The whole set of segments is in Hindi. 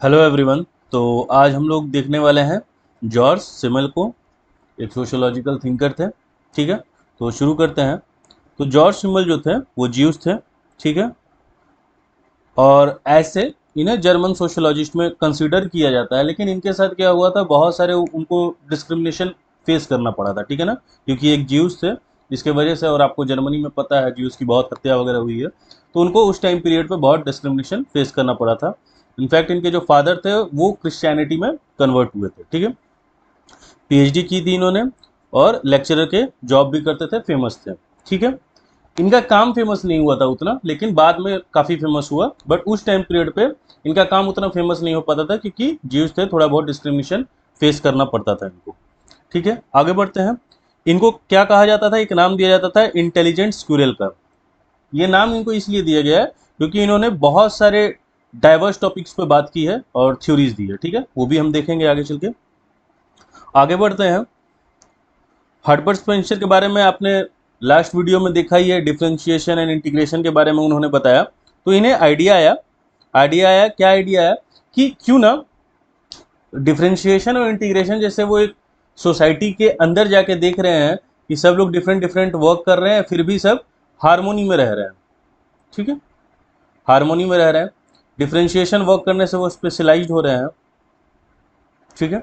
Hello everyone. तो आज हम लोग देखने वाले हैं जॉर्ज सिमल को। एक सोशियोलॉजिकल थिंकर थे। ठीक है, तो शुरू करते हैं। तो जॉर्ज सिमल जो थे वो ज्यूस थे। ठीक है, और ऐसे इन्हें जर्मन सोशियोलॉजिस्ट में कंसीडर किया जाता है, लेकिन इनके साथ क्या हुआ था, बहुत सारे उनको डिस्क्रिमिनेशन फेस करना पड़ा था। ठीक है ना, क्योंकि एक ज्यूस थे जिसके वजह से, और आपको जर्मनी में पता है ज्यूस की बहुत हत्या वगैरह हुई है, तो उनको उस टाइम पीरियड पे बहुत डिस्क्रिमिनेशन फेस करना पड़ा था। इनफैक्ट इनके जो फादर थे वो क्रिश्चियनिटी में कन्वर्ट हुए थे। ठीक है, पीएचडी की थी इन्होंने, और लेक्चरर के जॉब भी करते थे, फेमस थे। ठीक है, इनका काम फेमस नहीं हुआ था उतना, लेकिन बाद में काफ़ी फेमस हुआ। बट उस टाइम पीरियड पे इनका काम उतना फेमस नहीं हो पाता था, क्योंकि ज्यूज थे, थोड़ा बहुत डिस्क्रिमिनेशन फेस करना पड़ता था इनको। ठीक है, आगे बढ़ते हैं। इनको क्या कहा जाता था, एक नाम दिया जाता था इंटेलिजेंट स्क्यूरल का। ये नाम इनको इसलिए दिया गया है क्योंकि इन्होंने बहुत सारे डाइवर्स टॉपिक्स पे बात की है और थ्योरीज दी है। ठीक है, वो भी हम देखेंगे आगे चल के। आगे बढ़ते हैं। हर्बर्ट स्पेंसर के बारे में आपने लास्ट वीडियो में देखा ही है, डिफरेंशिएशन एंड इंटीग्रेशन के बारे में उन्होंने बताया। तो इन्हें आइडिया आया क्या आइडिया आया कि क्यों ना डिफरेंशिएशन और इंटीग्रेशन, जैसे वो एक सोसाइटी के अंदर जाके देख रहे हैं कि सब लोग डिफरेंट डिफरेंट वर्क कर रहे हैं, फिर भी सब हारमोनी में रह रहे हैं। ठीक है, हारमोनी में रह रहे हैं। डिफरेंशिएशन वर्क करने से वो स्पेशलाइज्ड हो रहे हैं। ठीक है,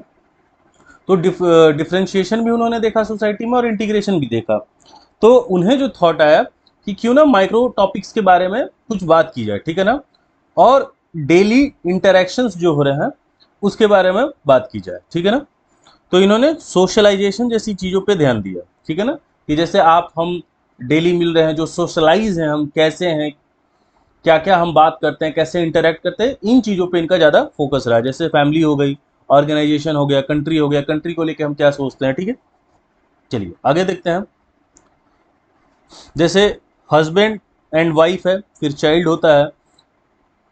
तो डिफरेंशिएशन भी उन्होंने देखा सोसाइटी में, और इंटीग्रेशन भी देखा। तो उन्हें जो थॉट आया कि क्यों ना माइक्रो टॉपिक्स के बारे में कुछ बात की जाए। ठीक है ना, और डेली इंटरेक्शंस जो हो रहे हैं उसके बारे में बात की जाए। ठीक है ना, तो इन्होंने सोशलाइजेशन जैसी चीज़ों पे ध्यान दिया। ठीक है ना, कि जैसे आप हम डेली मिल रहे हैं, जो सोशलाइज हैं, हम कैसे हैं, क्या क्या हम बात करते हैं, कैसे इंटरेक्ट करते हैं, इन चीज़ों पे इनका ज़्यादा फोकस रहा है। जैसे फैमिली हो गई, ऑर्गेनाइजेशन हो गया, कंट्री हो गया, कंट्री को लेकर हम क्या सोचते हैं। ठीक है, चलिए आगे देखते हैं। जैसे हस्बैंड एंड वाइफ है, फिर चाइल्ड होता है,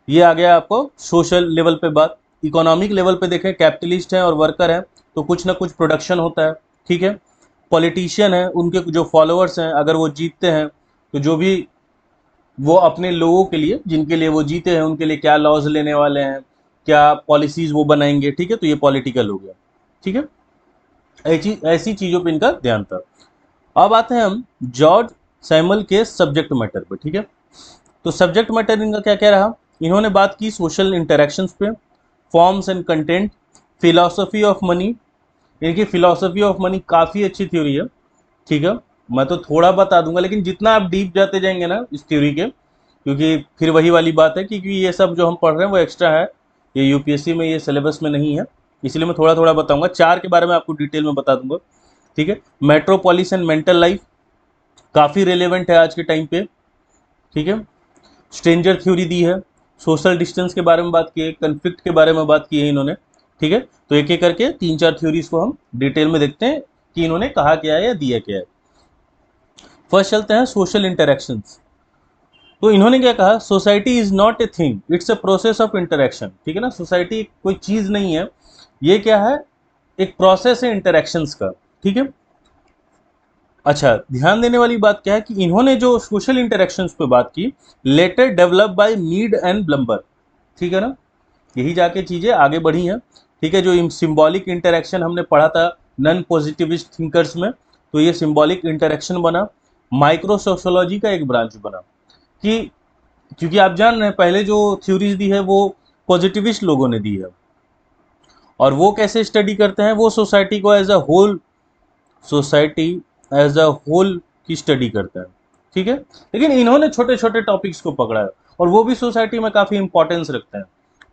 ये आ गया आपको सोशल लेवल पे बात। इकोनॉमिक लेवल पे देखें, कैपिटलिस्ट हैं और वर्कर हैं, तो कुछ ना कुछ प्रोडक्शन होता है। ठीक है, पॉलिटिशियन है, उनके जो फॉलोअर्स हैं, अगर वो जीतते हैं तो जो भी वो अपने लोगों के लिए, जिनके लिए वो जीते हैं, उनके लिए क्या लॉज लेने वाले हैं, क्या पॉलिसीज वो बनाएंगे। ठीक है, तो ये पॉलिटिकल हो गया। ठीक है, ऐसी ऐसी चीज़ों पे इनका ध्यान था। अब आते हैं हम जॉर्ज सैमुअल के सब्जेक्ट मैटर पे। ठीक है, तो सब्जेक्ट मैटर इनका क्या क्या रहा, इन्होंने बात की सोशल इंटरेक्शंस पे, forms and content, philosophy of money. इनकी फिलॉसफी ऑफ मनी काफ़ी अच्छी थ्योरी है। ठीक है, मैं तो थोड़ा बता दूंगा, लेकिन जितना आप डीप जाते जाएंगे ना इस थ्योरी के, क्योंकि फिर वही वाली बात है, क्योंकि ये सब जो हम पढ़ रहे हैं वो एक्स्ट्रा है, ये यूपीएससी में ये सिलेबस में नहीं है, इसलिए मैं थोड़ा थोड़ा बताऊंगा। चार के बारे में आपको डिटेल में बता दूंगा। ठीक है, मेट्रोपोलिस एंड मेंटल लाइफ काफ़ी रेलेवेंट है आज के टाइम पे। ठीक है, स्ट्रेंजर थ्योरी दी है, सोशल डिस्टेंस के बारे में बात की है, कन्फ्लिक्ट के बारे में बात की है इन्होंने। ठीक है, तो एक एक करके तीन चार थ्योरीज को हम डिटेल में देखते हैं कि इन्होंने कहा क्या है या दिया क्या है। फर्स्ट चलते हैं सोशल इंटरेक्शंस। तो इन्होंने क्या कहा, society is not a thing, it's a process of interaction. ठीक है ना, सोसाइटी कोई चीज नहीं है, ये क्या है, एक प्रोसेस है इंटरेक्शंस का। ठीक है, अच्छा ध्यान देने वाली बात क्या है कि इन्होंने जो सोशल इंटरेक्शंस पे बात की, later develop by Mead and Blumer. ठीक है ना, यही जाके चीजें आगे बढ़ी हैं। ठीक है, जो सिंबॉलिक इंटरेक्शन हमने पढ़ा था नॉन पॉजिटिविस्ट थिंकर्स में, तो ये सिंबॉलिक इंटरेक्शन बना, माइक्रो सोशोलॉजी का एक ब्रांच बना। कि क्योंकि आप जान रहे हैं पहले जो थ्योरीज दी है वो पॉजिटिविस्ट लोगों ने दी है, और वो कैसे स्टडी करते हैं, वो सोसाइटी को as a whole, society as a whole की स्टडी करता है। ठीक है, लेकिन इन्होंने छोटे छोटे टॉपिक्स को पकड़ा है, और वो भी सोसाइटी में काफ़ी इंपॉर्टेंस रखते हैं।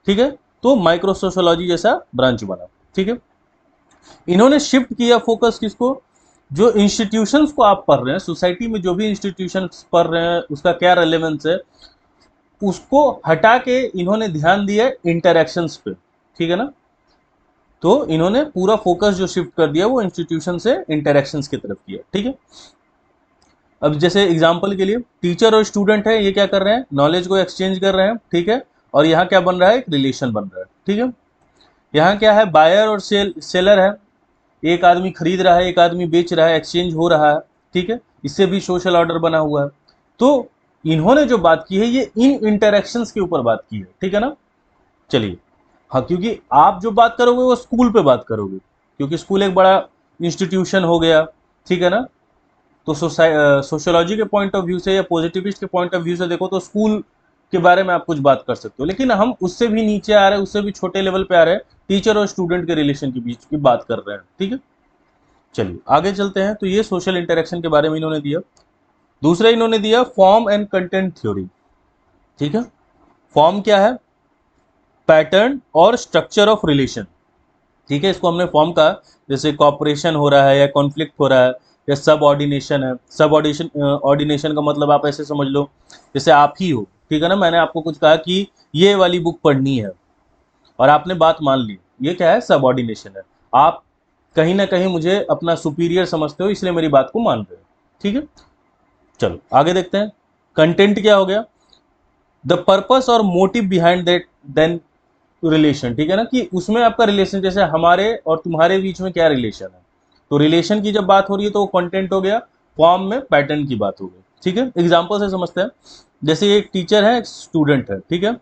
ठीक है, तो माइक्रो सोशोलॉजी जैसा ब्रांच बना। ठीक है, इन्होंने शिफ्ट किया फोकस किसको, जो इंस्टीट्यूशंस को आप पढ़ रहे हैं, सोसाइटी में जो भी इंस्टीट्यूशंस पढ़ रहे हैं उसका क्या रेलेवेंस है, उसको हटा के इन्होंने ध्यान दिया इंटरेक्शंस पे। ठीक है ना, तो इन्होंने पूरा फोकस जो शिफ्ट कर दिया वो इंस्टीट्यूशन से इंटरेक्शंस की तरफ किया। ठीक है, अब जैसे एग्जांपल के लिए टीचर और स्टूडेंट है, ये क्या कर रहे हैं, नॉलेज को एक्सचेंज कर रहे हैं। ठीक है, और यहाँ क्या बन रहा है, एक रिलेशन बन रहा है। ठीक है, यहाँ क्या है, बायर और सेलर है, एक आदमी खरीद रहा है, एक आदमी बेच रहा है, एक्सचेंज हो रहा है। ठीक है, इससे भी सोशल ऑर्डर बना हुआ है। तो इन्होंने जो बात की है ये इन इंटरेक्शंस के ऊपर बात की है। ठीक है ना, चलिए हाँ, क्योंकि आप जो बात करोगे वो स्कूल पे बात करोगे, क्योंकि स्कूल एक बड़ा इंस्टीट्यूशन हो गया, ठीक है ना। तो सोशियोलॉजी के पॉइंट ऑफ व्यू से या पॉजिटिविस्ट के पॉइंट ऑफ व्यू से देखो तो स्कूल के बारे में आप कुछ बात कर सकते हो, लेकिन हम उससे भी नीचे आ रहे हैं, उससे भी छोटे लेवल पे आ रहे हैं, टीचर और स्टूडेंट के रिलेशन के बीच की बात कर रहे हैं, ठीक है। चलिए आगे चलते हैं। तो ये सोशल इंटरेक्शन के बारे में इन्होंने दिया। दूसरा इन्होंने दिया फॉर्म एंड कंटेंट थ्योरी, ठीक है। फॉर्म क्या है? पैटर्न और स्ट्रक्चर ऑफ रिलेशन, ठीक है। इसको हमने फॉर्म कहा, जैसे कॉपरेशन हो रहा है या कॉन्फ्लिक्ट हो रहा है या सब ऑर्डिनेशन है। सब ऑर्डिनेशन का मतलब आप ऐसे समझ लो जैसे आप ही हो, ठीक है ना। मैंने आपको कुछ कहा कि ये वाली बुक पढ़नी है और आपने बात मान ली, ये क्या है? सब ऑर्डिनेशन है। आप कहीं ना कहीं मुझे अपना सुपीरियर समझते हो, इसलिए मेरी बात को मान रहे हो, ठीक है। चलो आगे देखते हैं। कंटेंट क्या हो गया? द पर्पस और motive behind that then relation, ठीक है ना, कि उसमें आपका रिलेशन, जैसे हमारे और तुम्हारे बीच में क्या रिलेशन है। तो रिलेशन की जब बात हो रही है तो वो कंटेंट हो गया, फॉर्म में पैटर्न की बात हो गई, ठीक है। एग्जांपल से समझते हैं। जैसे एक टीचर है, एक स्टूडेंट है, ठीक है।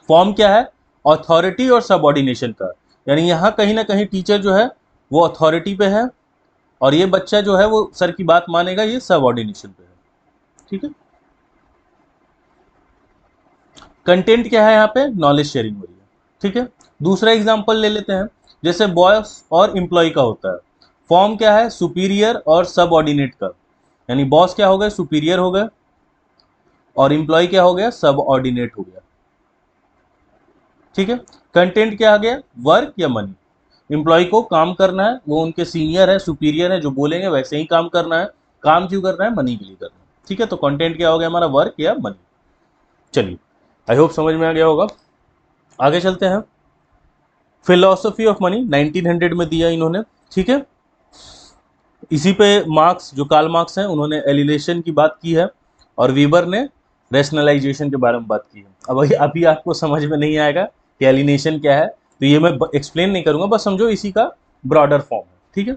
फॉर्म क्या है? अथॉरिटी और सबऑर्डिनेशन का, यानी यहाँ कहीं ना कहीं टीचर जो है वो अथॉरिटी पे है और ये बच्चा जो है वो सर की बात मानेगा, ये सबऑर्डिनेशन पे है, ठीक है। कंटेंट क्या है? यहाँ पे नॉलेज शेयरिंग हो रही है, ठीक है। दूसरा एग्जांपल ले लेते हैं, जैसे बॉस और एम्प्लॉय का होता है। फॉर्म क्या है? सुपीरियर और सबऑर्डिनेट का, यानी बॉस क्या हो गए? सुपीरियर हो गए, और एम्प्लॉय क्या हो गया? सबऑर्डिनेट हो गया, ठीक है। कंटेंट क्या आ गया? वर्क या मनी। एम्प्लॉय को काम करना है, वो उनके सीनियर है, सुपीरियर है, जो बोलेंगे वैसे ही काम करना है। काम क्यों करना है? मनी के लिए करना है, ठीक है। तो कंटेंट क्या हो गया हमारा? वर्क या मनी। चलिए, आई होप समझ में आ गया होगा। आगे चलते हैं। फिलोसफी ऑफ मनी 1900 में दिया इन्होंने, ठीक है। इसी पे मार्क्स, जो कार्ल मार्क्स हैं, उन्होंने एलिनेशन की बात की है और वीबर ने रैशनलाइजेशन के बारे में बात की है। अब अभी आपको समझ में नहीं आएगा कि एलिनेशन क्या है, तो ये मैं एक्सप्लेन नहीं करूंगा, बस समझो इसी का ब्रॉडर फॉर्म है, ठीक है।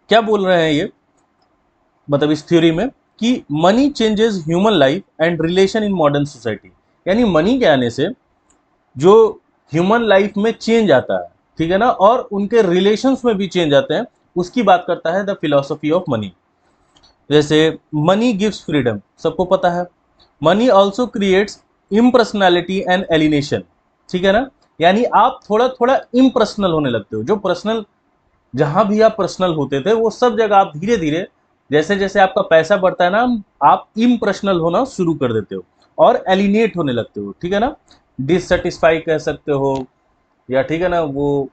क्या बोल रहे हैं ये, मतलब इस थ्योरी में, कि money changes human life and relation in modern society, यानी मनी के आने से जो ह्यूमन लाइफ में चेंज आता है, ठीक है ना, और उनके रिलेशंस में भी चेंज आते हैं, उसकी बात करता है द फिलोसफी ऑफ मनी। जैसे मनी गिव्स फ्रीडम, सबको पता है। Money also creates impersonality and alienation, ठीक है ना, यानी आप थोड़ा थोड़ा इम्पर्सनल होने लगते हो। जो पर्सनल, जहां भी आप पर्सनल होते थे वो सब जगह आप धीरे धीरे, जैसे जैसे आपका पैसा बढ़ता है ना, आप इम्पर्सनल होना शुरू कर देते हो और एलिनेट होने लगते हो, ठीक है ना। डिससेटिस्फाई कह सकते हो, या ठीक है ना, वो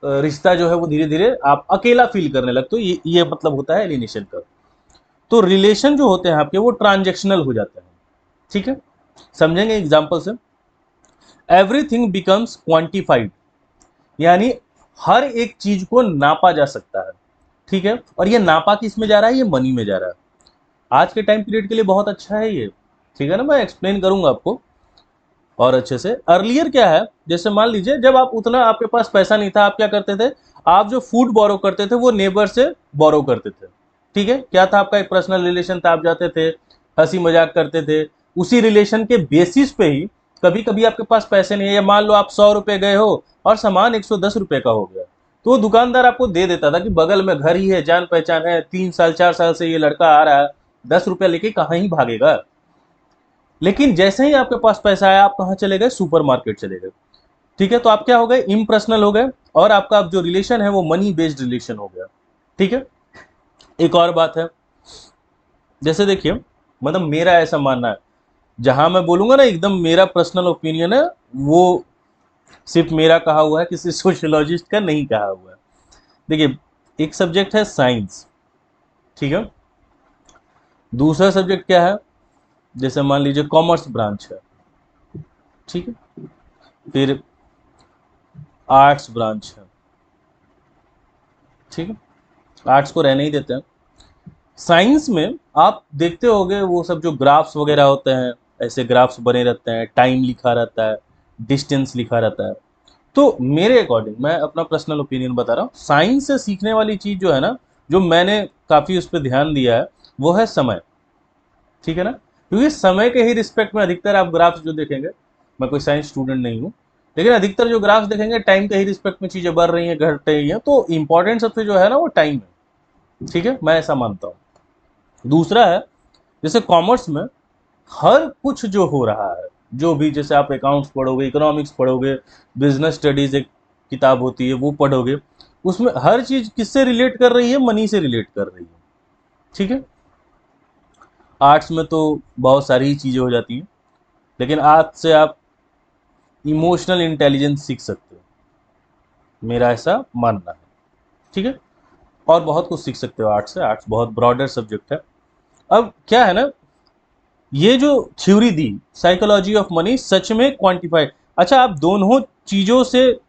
रिश्ता जो है वो धीरे धीरे आप अकेला फील करने लगते हो, ये मतलब होता है एलिनेशन का। तो रिलेशन जो होते हैं आपके वो ट्रांजेक्शनल हो जाते हैं, ठीक है। समझेंगे एग्जाम्पल से। एवरीथिंग बिकम्स क्वांटिफाइड, यानी हर एक चीज को नापा जा सकता है, ठीक है। और ये नापा किस में जा रहा है? ये मनी में जा रहा है। आज के टाइम पीरियड के लिए बहुत अच्छा है ये, ठीक है ना। मैं एक्सप्लेन करूंगा आपको और अच्छे से। अर्लियर क्या है, जैसे मान लीजिए जब आप उतना, आपके पास पैसा नहीं था, आप क्या करते थे? आप जो फूड बोरो करते थे वो नेबर से बोरो करते थे, ठीक है। क्या था? आपका एक पर्सनल रिलेशन था, आप जाते थे, हंसी मजाक करते थे। उसी रिलेशन के बेसिस पे ही कभी कभी आपके पास पैसे नहीं है, या मान लो आप 100 रुपए गए हो और सामान 110 रुपए का हो गया, तो वो दुकानदार आपको दे देता था कि बगल में घर ही है, जान पहचान है, 3 साल 4 साल से ये लड़का आ रहा है, 10 रुपया लेके कहाँ ही भागेगा। लेकिन जैसे ही आपके पास पैसा आया, आप कहाँ चले गए? सुपरमार्केट चले गए, ठीक है। तो आप क्या हो गए? इम्पर्सनल हो गए, और आपका जो रिलेशन है वो मनी बेस्ड रिलेशन हो गया, ठीक है। एक और बात है, जैसे देखिए, मतलब मेरा ऐसा मानना है, जहां मैं बोलूंगा ना एकदम मेरा पर्सनल ओपिनियन है, वो सिर्फ मेरा कहा हुआ है, किसी सोशियोलॉजिस्ट का नहीं कहा हुआ है। देखिए, एक सब्जेक्ट है साइंस, ठीक है। दूसरा सब्जेक्ट क्या है? जैसे मान लीजिए कॉमर्स ब्रांच है, ठीक है। फिर आर्ट्स ब्रांच है, ठीक है। आर्ट्स को रहने ही देते हैं। साइंस में आप देखते होंगे वो सब जो ग्राफ्स वगैरह होते हैं, ऐसे ग्राफ्स बने रहते हैं, टाइम लिखा रहता है, डिस्टेंस लिखा रहता है। तो मेरे अकॉर्डिंग, मैं अपना पर्सनल ओपिनियन बता रहा हूँ, साइंस से सीखने वाली चीज़ जो है ना, जो मैंने काफ़ी उस पर ध्यान दिया है, वो है समय, ठीक है ना। क्योंकि समय के ही रिस्पेक्ट में अधिकतर आप ग्राफ्स जो देखेंगे, मैं कोई साइंस स्टूडेंट नहीं हूँ, लेकिन अधिकतर जो ग्राफ्स देखेंगे टाइम के ही रिस्पेक्ट में चीजें बढ़ रही हैं, घट रही हैं, तो इंपॉर्टेंट सबसे जो है ना वो टाइम है। ठीक है, मैं ऐसा मानता हूँ। दूसरा है, जैसे कॉमर्स में हर कुछ जो हो रहा है, जो भी, जैसे आप अकाउंट्स पढ़ोगे, इकोनॉमिक्स पढ़ोगे, बिजनेस स्टडीज एक किताब होती है वो पढ़ोगे, उसमें हर चीज किससे रिलेट कर रही है? मनी से रिलेट कर रही है। ठीक है। आर्ट्स में तो बहुत सारी ही चीजें हो जाती हैं, लेकिन आर्ट्स से आप इमोशनल इंटेलिजेंस सीख सकते हो, मेरा ऐसा मानना है। ठीक है। और बहुत कुछ सीख सकते हो आर्ट्स से, आर्ट्स बहुत ब्रॉडर सब्जेक्ट है। अब क्या है ना, ये जो थ्योरी दी साइकोलॉजी ऑफ मनी सच में क्वांटिफाइड। अच्छा, आप दोनों चीजों से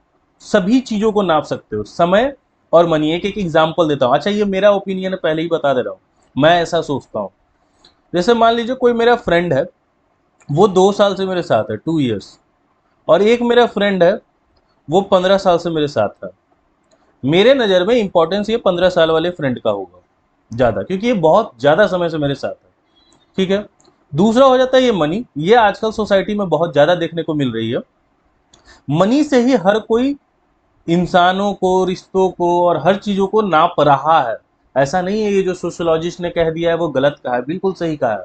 सभी चीजों को नाप सकते हो, समय और मनी। एक एक एग्जांपल देता हूँ। अच्छा, ये मेरा ओपिनियन है, पहले ही बता दे रहा हूँ, मैं ऐसा सोचता हूँ। जैसे मान लीजिए कोई मेरा फ्रेंड है, वो 2 साल से मेरे साथ है, 2 years। और एक मेरा फ्रेंड है, वो 15 साल से मेरे साथ है। मेरे नज़र में इंपॉर्टेंस ये 15 साल वाले फ्रेंड का होगा ज़्यादा, क्योंकि ये बहुत ज़्यादा समय से मेरे साथ है। ठीक है। दूसरा हो जाता है ये मनी। ये आजकल सोसाइटी में बहुत ज़्यादा देखने को मिल रही है। मनी से ही हर कोई इंसानों को, रिश्तों को और हर चीज़ों को नाप रहा है। ऐसा नहीं है ये जो सोशियोलॉजिस्ट ने कह दिया है वो गलत कहा है, बिल्कुल सही कहा है।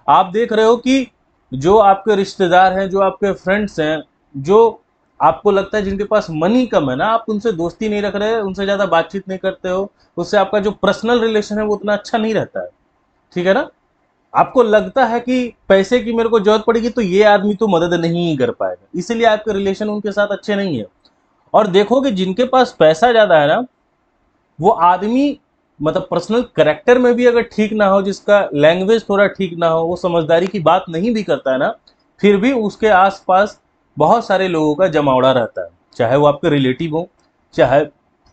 आप देख रहे हो कि जो आपके रिश्तेदार हैं, जो आपके फ्रेंड्स हैं, जो आपको लगता है जिनके पास मनी कम है ना, आप उनसे दोस्ती नहीं रख रहे, उनसे ज़्यादा बातचीत नहीं करते हो, उससे आपका जो पर्सनल रिलेशन है वो उतना अच्छा नहीं रहता है। ठीक है ना। आपको लगता है कि पैसे की मेरे को जरूरत पड़ेगी तो ये आदमी तो मदद नहीं कर पाएगा, इसीलिए आपके रिलेशन उनके साथ अच्छे नहीं है। और देखोगे जिनके पास पैसा ज़्यादा है ना, वो आदमी मतलब पर्सनल करेक्टर में भी अगर ठीक ना हो, जिसका लैंग्वेज थोड़ा ठीक ना हो, वो समझदारी की बात नहीं भी करता है ना, फिर भी उसके आसपास बहुत सारे लोगों का जमावड़ा रहता है। चाहे वो आपके रिलेटिव हो, चाहे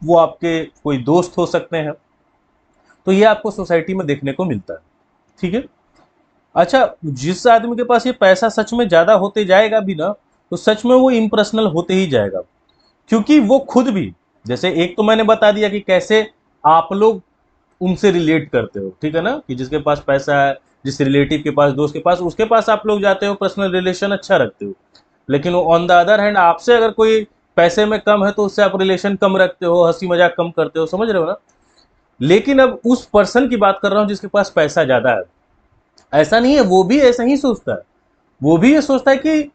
वो आपके कोई दोस्त हो सकते हैं। तो ये आपको सोसाइटी में देखने को मिलता है। ठीक है। अच्छा, जिस आदमी के पास ये पैसा सच में ज़्यादा होते जाएगा भी ना, तो सच में वो इम्पर्सनल होते ही जाएगा। क्योंकि वो खुद भी, जैसे एक तो मैंने बता दिया कि कैसे आप लोग उनसे रिलेट करते हो। ठीक है ना, कि जिसके पास पैसा है, जिस रिलेटिव के पास, दोस्त के पास, उसके पास आप लोग जाते हो, पर्सनल रिलेशन अच्छा रखते हो। लेकिन ऑन द अदर हैंड, आपसे अगर कोई पैसे में कम है तो उससे आप रिलेशन कम रखते हो, हंसी मजाक कम करते हो, समझ रहे हो ना। लेकिन अब उस पर्सन की बात कर रहा हूँ जिसके पास पैसा ज्यादा है। ऐसा नहीं है, वो भी ऐसा ही सोचता है। वो भी ये सोचता है कि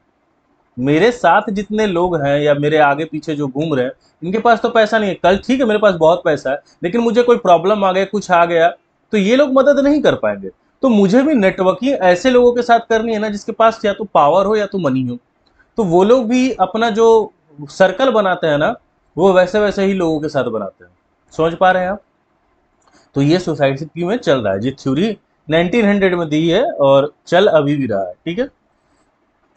मेरे साथ जितने लोग हैं या मेरे आगे पीछे जो घूम रहे हैं, इनके पास तो पैसा नहीं है। कल ठीक है मेरे पास बहुत पैसा है, लेकिन मुझे कोई प्रॉब्लम आ गया, कुछ आ गया, तो ये लोग मदद नहीं कर पाएंगे। तो मुझे भी नेटवर्किंग ऐसे लोगों के साथ करनी है ना, जिसके पास या तो पावर हो या तो मनी हो। तो वो लोग भी अपना जो सर्कल बनाते हैं ना, वो वैसे वैसे ही लोगों के साथ बनाते हैं। समझ पा रहे हैं आप। तो ये सोसाइटी में चल रहा है, ये थ्योरी 1900 में दी है और चल अभी भी रहा है। ठीक है।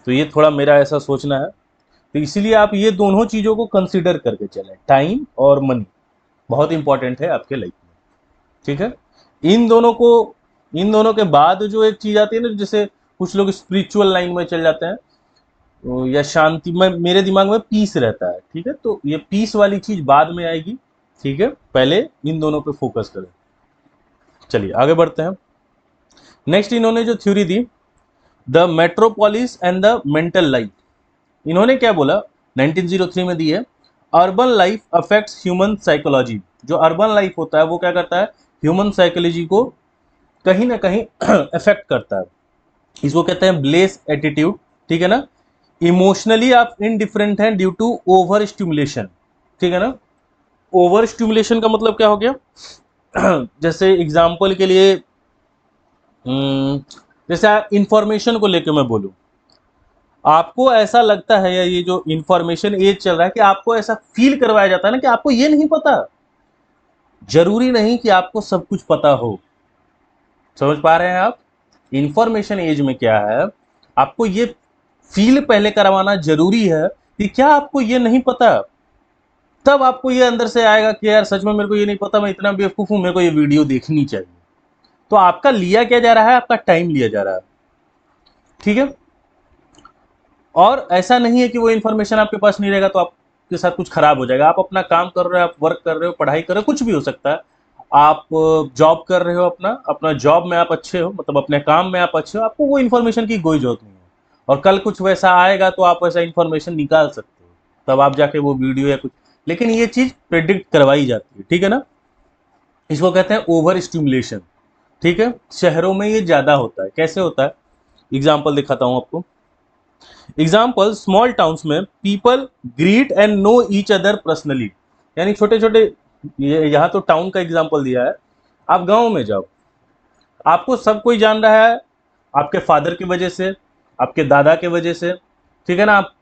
तो ये थोड़ा मेरा ऐसा सोचना है। तो इसीलिए आप ये दोनों चीज़ों को कंसिडर करके चलें, टाइम और मनी बहुत इंपॉर्टेंट है आपके लाइफ में। ठीक है। इन दोनों को, इन दोनों के बाद जो एक चीज़ आती है ना, जैसे कुछ लोग स्पिरिचुअल लाइन में चल जाते हैं, या शांति में, मेरे दिमाग में पीस रहता है। ठीक है। तो ये पीस वाली चीज़ बाद में आएगी। ठीक है, पहले इन दोनों पे फोकस करें। चलिए आगे बढ़ते हैं। नेक्स्ट इन्होंने जो theory the, the metropolis and the mental life. इन्होंने क्या बोला, 1903 में दी है, urban life affects human psychology. जो अर्बन लाइफ होता है वो क्या करता है, ह्यूमन साइकोलॉजी को कहीं ना कहीं अफेक्ट करता है। इसको कहते हैं ब्लेस एटीट्यूड। ठीक है ना। इमोशनली आप इनडिफरेंट हैं ड्यू टू ओवर स्टिमुलेशन। ठीक है ना। ओवर स्टिमुलेशन का मतलब क्या हो गया जैसे एग्जाम्पल के लिए, जैसे इंफॉर्मेशन को लेकर मैं बोलूं, आपको ऐसा लगता है, या ये जो इंफॉर्मेशन एज चल रहा है, कि आपको ऐसा फील करवाया जाता है ना कि आपको ये नहीं पता। जरूरी नहीं कि आपको सब कुछ पता हो। समझ पा रहे हैं आप। इंफॉर्मेशन एज में क्या है, आपको ये फील पहले करवाना जरूरी है कि क्या आपको ये नहीं पता। तब आपको ये अंदर से आएगा कि यार सच में मेरे को ये नहीं पता, मैं इतना बेवकूफ हूं, मेरे को ये वीडियो देखनी चाहिए। तो आपका लिया क्या जा रहा है, आपका टाइम लिया जा रहा है। ठीक है। और ऐसा नहीं है कि वो इन्फॉर्मेशन आपके पास नहीं रहेगा तो आपके साथ कुछ खराब हो जाएगा। आप अपना काम कर रहे हो, आप वर्क कर रहे हो, पढ़ाई कर रहे हो, कुछ भी हो सकता है। आप जॉब कर रहे हो, अपना अपना जॉब में आप अच्छे हो, मतलब अपने काम में आप अच्छे हो, आपको वो इन्फॉर्मेशन की कोई जरूरत नहीं है। और कल कुछ वैसा आएगा तो आप वैसा इन्फॉर्मेशन निकाल सकते हो। तब आप जाके वो वीडियो या कुछ, लेकिन ये चीज़ प्रेडिक्ट करवाई जाती है, ठीक है ना। इसको कहते हैं ओवर स्टिमुलेशन, ठीक है। शहरों में ये ज़्यादा होता है। कैसे होता है, एग्जाम्पल दिखाता हूँ आपको। एग्जाम्पल, स्मॉल टाउन्स में people greet and know each other personally, यानी छोटे छोटे, यहाँ तो टाउन का एग्जाम्पल दिया है। आप गांव में जाओ, आपको सब कोई जान रहा है, आपके फादर की वजह से, आपके दादा की वजह से, ठीक है ना। आप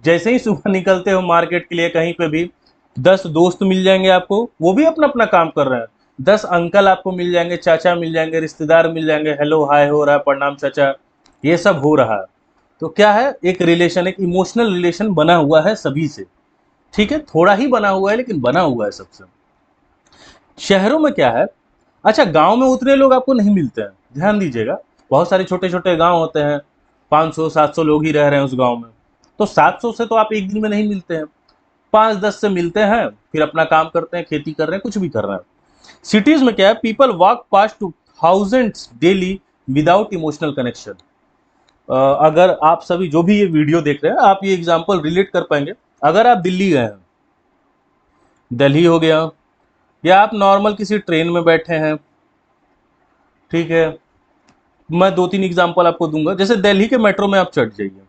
जैसे ही सुबह निकलते हो मार्केट के लिए कहीं पे भी, 10 दोस्त मिल जाएंगे आपको, वो भी अपना अपना काम कर रहे हैं। 10 अंकल आपको मिल जाएंगे, चाचा मिल जाएंगे, रिश्तेदार मिल जाएंगे, हेलो हाय हो रहा है, प्रणाम चाचा, ये सब हो रहा है। तो क्या है, एक रिलेशन, एक इमोशनल रिलेशन बना हुआ है सभी से, ठीक है। थोड़ा ही बना हुआ है लेकिन बना हुआ है सबसे। शहरों में क्या है, अच्छा गांव में उतने लोग आपको नहीं मिलते हैं, ध्यान दीजिएगा। बहुत सारे छोटे छोटे गांव होते हैं, 500-700 लोग ही रह रहे हैं उस गांव में। तो 700 से तो आप एक दिन में नहीं मिलते हैं, 5-10 से मिलते हैं, फिर अपना काम करते हैं, खेती कर रहे हैं, कुछ भी कर रहे हैं। सिटीज में क्या है, people walk past two thousands daily without emotional connection. अगर आप सभी जो भी ये वीडियो देख रहे हैं, आप ये एग्जाम्पल रिलेट कर पाएंगे। अगर आप दिल्ली गए हैं, दिल्ली हो गया, या आप नॉर्मल किसी ट्रेन में बैठे हैं, ठीक है। मैं 2-3 एग्जांपल आपको दूंगा। जैसे दिल्ली के मेट्रो में आप चढ़ जाइए,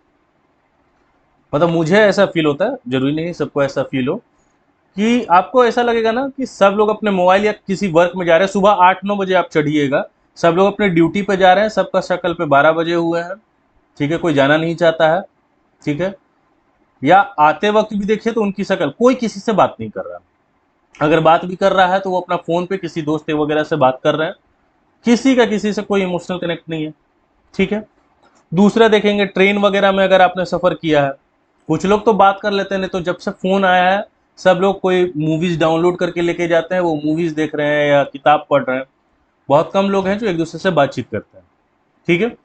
मतलब मुझे ऐसा फील होता है, जरूरी नहीं सबको ऐसा फील हो, कि आपको ऐसा लगेगा ना कि सब लोग अपने मोबाइल या किसी वर्क में जा रहे हैं। सुबह 8-9 बजे आप चढ़िएगा, सब लोग अपने ड्यूटी पे जा रहे हैं, सबका शक्ल पे 12 बजे हुए हैं, ठीक है, कोई जाना नहीं चाहता है, ठीक है। या आते वक्त भी देखिए तो उनकी शक्ल, कोई किसी से बात नहीं कर रहा, अगर बात भी कर रहा है तो वो अपना फोन पे किसी दोस्त वगैरह से बात कर रहे हैं, किसी का किसी से कोई इमोशनल कनेक्ट नहीं है, ठीक है। दूसरा देखेंगे, ट्रेन वगैरह में अगर आपने सफ़र किया है, कुछ लोग तो बात कर लेते हैं, नहीं तो जब से फ़ोन आया है सब लोग कोई मूवीज़ डाउनलोड करके लेके जाते हैं, वो मूवीज़ देख रहे हैं या किताब पढ़ रहे हैं। बहुत कम लोग हैं जो एक दूसरे से बातचीत करते हैं, ठीक है।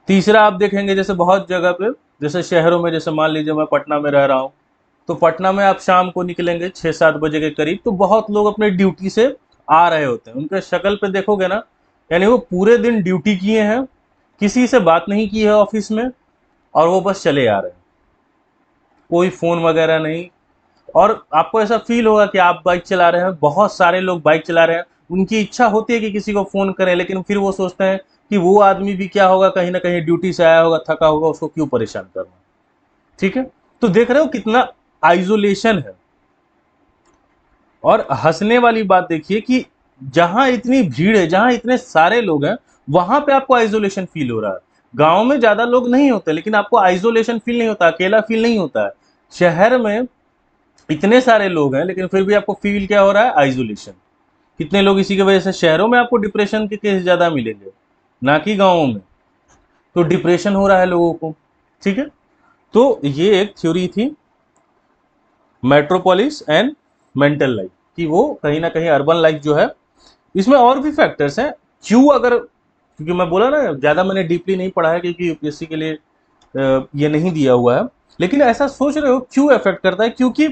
तीसरा आप देखेंगे, जैसे बहुत जगह पे, जैसे शहरों में, जैसे मान लीजिए मैं पटना में रह रहा हूँ, तो पटना में आप शाम को निकलेंगे 6-7 बजे के करीब, तो बहुत लोग अपने ड्यूटी से आ रहे होते हैं। उनके शक्ल पे देखोगे ना, यानी वो पूरे दिन ड्यूटी किए हैं, किसी से बात नहीं की है ऑफिस में, और वो बस चले आ रहे हैं, कोई फ़ोन वगैरह नहीं। और आपको ऐसा फील होगा कि आप बाइक चला रहे हैं, बहुत सारे लोग बाइक चला रहे हैं, उनकी इच्छा होती है कि किसी को फ़ोन करें, लेकिन फिर वो सोचते हैं कि वो आदमी भी क्या होगा, कहीं ना कहीं ड्यूटी से आया होगा, थका होगा, उसको क्यों परेशान करना, ठीक है। तो देख रहे हो कितना आइसोलेशन है। और हंसने वाली बात देखिए कि जहां इतनी भीड़ है, जहां इतने सारे लोग हैं, वहां पे आपको आइसोलेशन फील हो रहा है। गांव में ज्यादा लोग नहीं होते लेकिन आपको आइसोलेशन फील नहीं होता, अकेला फील नहीं होता है। शहर में इतने सारे लोग हैं लेकिन फिर भी आपको फील क्या हो रहा है, आइसोलेशन। कितने लोग इसी की वजह से, शहरों में आपको डिप्रेशन के केस ज्यादा मिलेंगे, ना कि गाँवों में। तो डिप्रेशन हो रहा है लोगों को, ठीक है। तो ये एक थ्योरी थी, मेट्रोपोलिस एंड मेंटल लाइफ, कि वो कहीं ना कहीं अर्बन लाइफ जो है, इसमें और भी फैक्टर्स हैं। क्यों, अगर, क्योंकि मैं बोला ना ज़्यादा मैंने डीपली नहीं पढ़ा है, क्योंकि यूपीएससी के लिए ये नहीं दिया हुआ है, लेकिन ऐसा सोच रहे हो क्यों अफेक्ट करता है, क्योंकि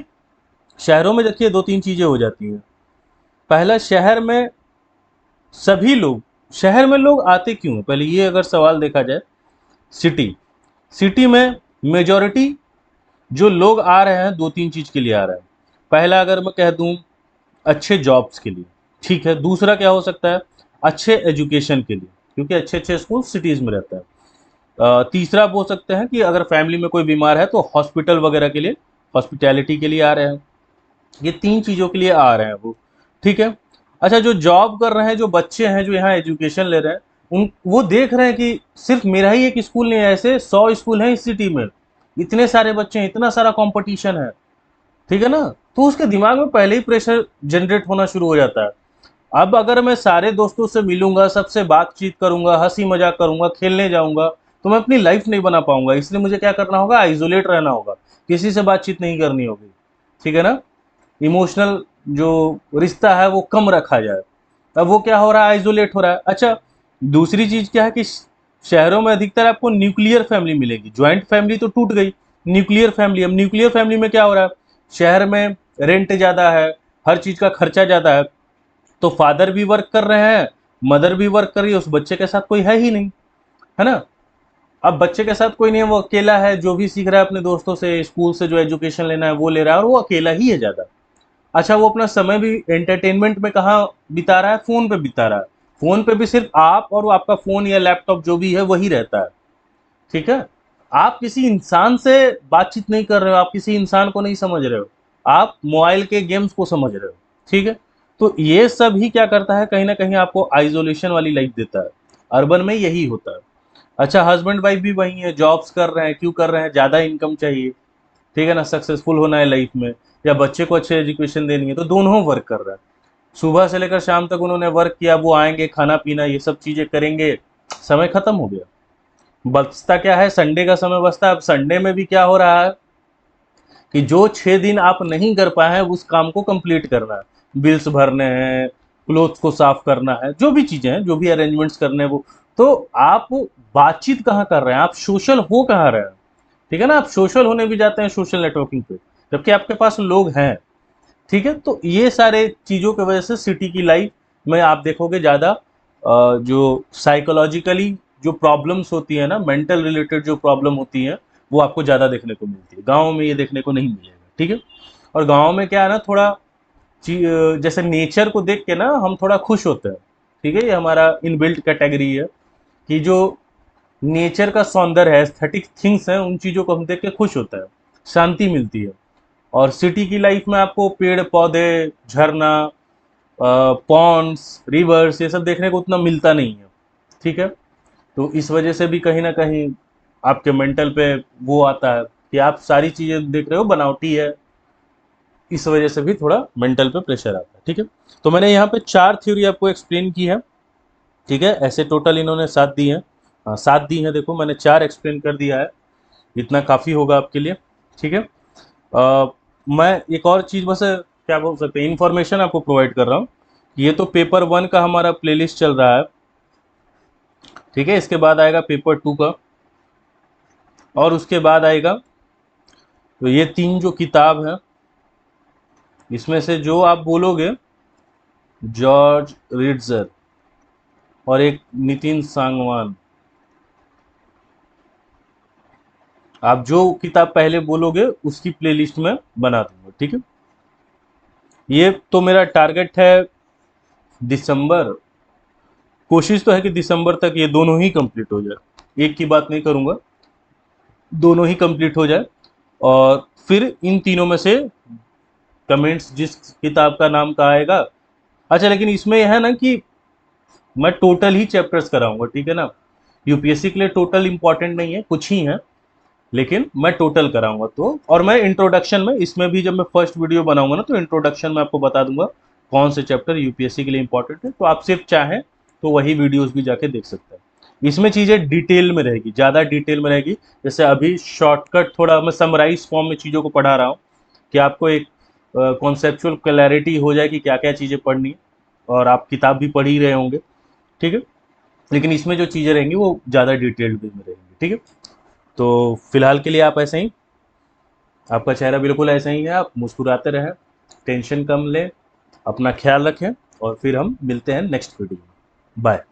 शहरों में देखिए 2-3 चीज़ें हो जाती हैं। पहला, शहर में सभी लोग, शहर में लोग आते क्यों हैं, पहले ये अगर सवाल देखा जाए। सिटी सिटी में मेजॉरिटी जो लोग आ रहे हैं, 2-3 चीज़ के लिए आ रहे हैं। पहला अगर मैं कह दूं, अच्छे जॉब्स के लिए, ठीक है। दूसरा क्या हो सकता है, अच्छे एजुकेशन के लिए, क्योंकि अच्छे अच्छे स्कूल सिटीज़ में रहते हैं। तीसरा आप बोल सकते हैं कि अगर फैमिली में कोई बीमार है तो हॉस्पिटल वगैरह के लिए, हॉस्पिटैलिटी के लिए आ रहे हैं। ये 3 चीज़ों के लिए आ रहे हैं वो, ठीक है। अच्छा, जो जॉब कर रहे हैं, जो बच्चे हैं जो यहाँ एजुकेशन ले रहे हैं, उन वो देख रहे हैं कि सिर्फ मेरा ही एक स्कूल नहीं है, ऐसे 100 स्कूल हैं इस सिटी में, इतने सारे बच्चे हैं, इतना सारा कंपटीशन है, ठीक है ना। तो उसके दिमाग में पहले ही प्रेशर जनरेट होना शुरू हो जाता है। अब अगर मैं सारे दोस्तों से मिलूंगा, सबसे बातचीत करूंगा, हंसी मजाक करूंगा, खेलने जाऊंगा, तो मैं अपनी लाइफ नहीं बना पाऊंगा। इसलिए मुझे क्या करना होगा, आइसोलेट रहना होगा, किसी से बातचीत नहीं करनी होगी, ठीक है ना। इमोशनल जो रिश्ता है वो कम रखा जाए। अब वो क्या हो रहा है, आइसोलेट हो रहा है। अच्छा, दूसरी चीज क्या है कि शहरों में अधिकतर आपको न्यूक्लियर फैमिली मिलेगी, ज्वाइंट फैमिली तो टूट गई, न्यूक्लियर फैमिली। अब न्यूक्लियर फैमिली में क्या हो रहा है, शहर में रेंट ज़्यादा है, हर चीज़ का खर्चा ज़्यादा है, तो फादर भी वर्क कर रहे हैं, मदर भी वर्क कर रही है, उस बच्चे के साथ कोई है ही नहीं, है ना। अब बच्चे के साथ कोई नहीं है, वो अकेला है, जो भी सीख रहा है अपने दोस्तों से, स्कूल से जो एजुकेशन लेना है वो ले रहा है, और वो अकेला ही है ज़्यादा। अच्छा, वो अपना समय भी एंटरटेनमेंट में कहाँ बिता रहा है? फ़ोन पे बिता रहा है। फ़ोन पे भी सिर्फ आप और वो आपका फ़ोन या लैपटॉप जो भी है वही रहता है, ठीक है? आप किसी इंसान से बातचीत नहीं कर रहे हो, आप किसी इंसान को नहीं समझ रहे हो, आप मोबाइल के गेम्स को समझ रहे हो, ठीक है? तो ये सब ही क्या करता है, कहीं न कहीं आपको आइसोलेशन वाली लाइफ़ देता है। अर्बन में यही होता है। अच्छा, हस्बैंड वाइफ भी वही है, जॉब्स कर रहे हैं, क्यों कर रहे हैं? ज़्यादा इनकम चाहिए, ठीक है ना? सक्सेसफुल होना है लाइफ में, या बच्चे को अच्छे एजुकेशन देनी है, तो दोनों वर्क कर रहा है। सुबह से लेकर शाम तक उन्होंने वर्क किया, वो आएँगे, खाना-पीना ये सब चीज़ें करेंगे, समय खत्म हो गया। बचता क्या है? संडे का समय बचता है। अब संडे में भी क्या हो रहा है कि जो 6 दिन आप नहीं कर पाए हैं, उस काम को कंप्लीट करना है। बिल्स भरने हैं, क्लोथ्स को साफ करना है, जो भी चीज़ें हैं, जो भी अरेंजमेंट्स करने हैं वो। तो आप बातचीत कहाँ कर रहे हैं? आप सोशल हो कहाँ रहे हैं? ठीक है ना? आप सोशल होने भी जाते हैं सोशल नेटवर्किंग पे, जबकि आपके पास लोग हैं। ठीक है? तो ये सारे चीज़ों की वजह से सिटी की लाइफ में आप देखोगे ज़्यादा जो साइकोलॉजिकली जो प्रॉब्लम्स होती है ना, मेंटल रिलेटेड जो प्रॉब्लम होती है, वो आपको ज़्यादा देखने को मिलती है। गाँव में ये देखने को नहीं मिलेगा, ठीक है? और गाँव में क्या है ना, थोड़ा जैसे नेचर को देख के ना हम थोड़ा खुश होते हैं, ठीक है? ये हमारा इनबिल्ट कैटेगरी है कि जो नेचर का सौंदर्य है, एस्थेटिक थिंग्स हैं, उन चीज़ों को हम देख के खुश होते हैं, शांति मिलती है। और सिटी की लाइफ में आपको पेड़-पौधे, झरना, पॉन्ड्स, रिवर्स ये सब देखने को उतना मिलता नहीं है, ठीक है? तो इस वजह से भी कहीं न कहीं आपके मेंटल पे वो आता है कि आप सारी चीज़ें देख रहे हो बनावटी है, इस वजह से भी थोड़ा मेंटल पे प्रेशर आता है, ठीक है? तो मैंने यहाँ पे 4 थ्योरी आपको एक्सप्लेन की है, ठीक है? ऐसे टोटल इन्होंने 7 दी हैं। 7 दी हैं, देखो मैंने 4 एक्सप्लेन कर दिया है, इतना काफ़ी होगा आपके लिए, ठीक है? मैं एक और चीज़ बस क्या बोल सकते हैं, इन्फॉर्मेशन आपको प्रोवाइड कर रहा हूँ। ये तो पेपर 1 का हमारा प्लेलिस्ट चल रहा है, ठीक है? इसके बाद आएगा पेपर 2 का, और उसके बाद आएगा, तो ये 3 जो किताब हैं, इसमें से जो आप बोलोगे जॉर्ज रिट्ज़र और एक नितिन सांगवान, आप जो किताब पहले बोलोगे उसकी प्लेलिस्ट में बना दूंगा, ठीक है? ये तो मेरा टारगेट है दिसंबर, कोशिश तो है कि दिसंबर तक ये दोनों ही कंप्लीट हो जाए, एक की बात नहीं करूंगा, दोनों ही कंप्लीट हो जाए। और फिर इन तीनों में से कमेंट्स जिस किताब का नाम का आएगा। अच्छा, लेकिन इसमें यह है ना कि मैं टोटल ही चैप्टर्स कराऊंगा, ठीक है ना? यूपीएससी के लिए टोटल इंपॉर्टेंट नहीं है, कुछ ही है, लेकिन मैं टोटल कराऊंगा। तो और मैं इंट्रोडक्शन में, इसमें भी जब मैं फर्स्ट वीडियो बनाऊंगा ना, तो इंट्रोडक्शन में आपको बता दूंगा कौन से चैप्टर यूपीएससी के लिए इंपॉर्टेंट है, तो आप सिर्फ चाहें तो वही वीडियोस भी जाके देख सकते हैं। इसमें चीज़ें डिटेल में रहेगी, ज़्यादा डिटेल में रहेगी। जैसे अभी शॉर्टकट थोड़ा मैं समराइज फॉर्म में चीज़ों को पढ़ा रहा हूँ कि आपको एक कॉन्सेप्चुअल क्लैरिटी हो जाए कि क्या क्या चीज़ें पढ़नी है, और आप किताब भी पढ़ ही रहे होंगे, ठीक है? लेकिन इसमें जो चीज़ें रहेंगी वो ज़्यादा डिटेल्ड वे में रहेंगी, ठीक है? तो फिलहाल के लिए आप ऐसे ही, आपका चेहरा बिल्कुल ऐसा ही है, आप मुस्कुराते रहें, टेंशन कम लें, अपना ख्याल रखें, और फिर हम मिलते हैं नेक्स्ट वीडियो में। बाय।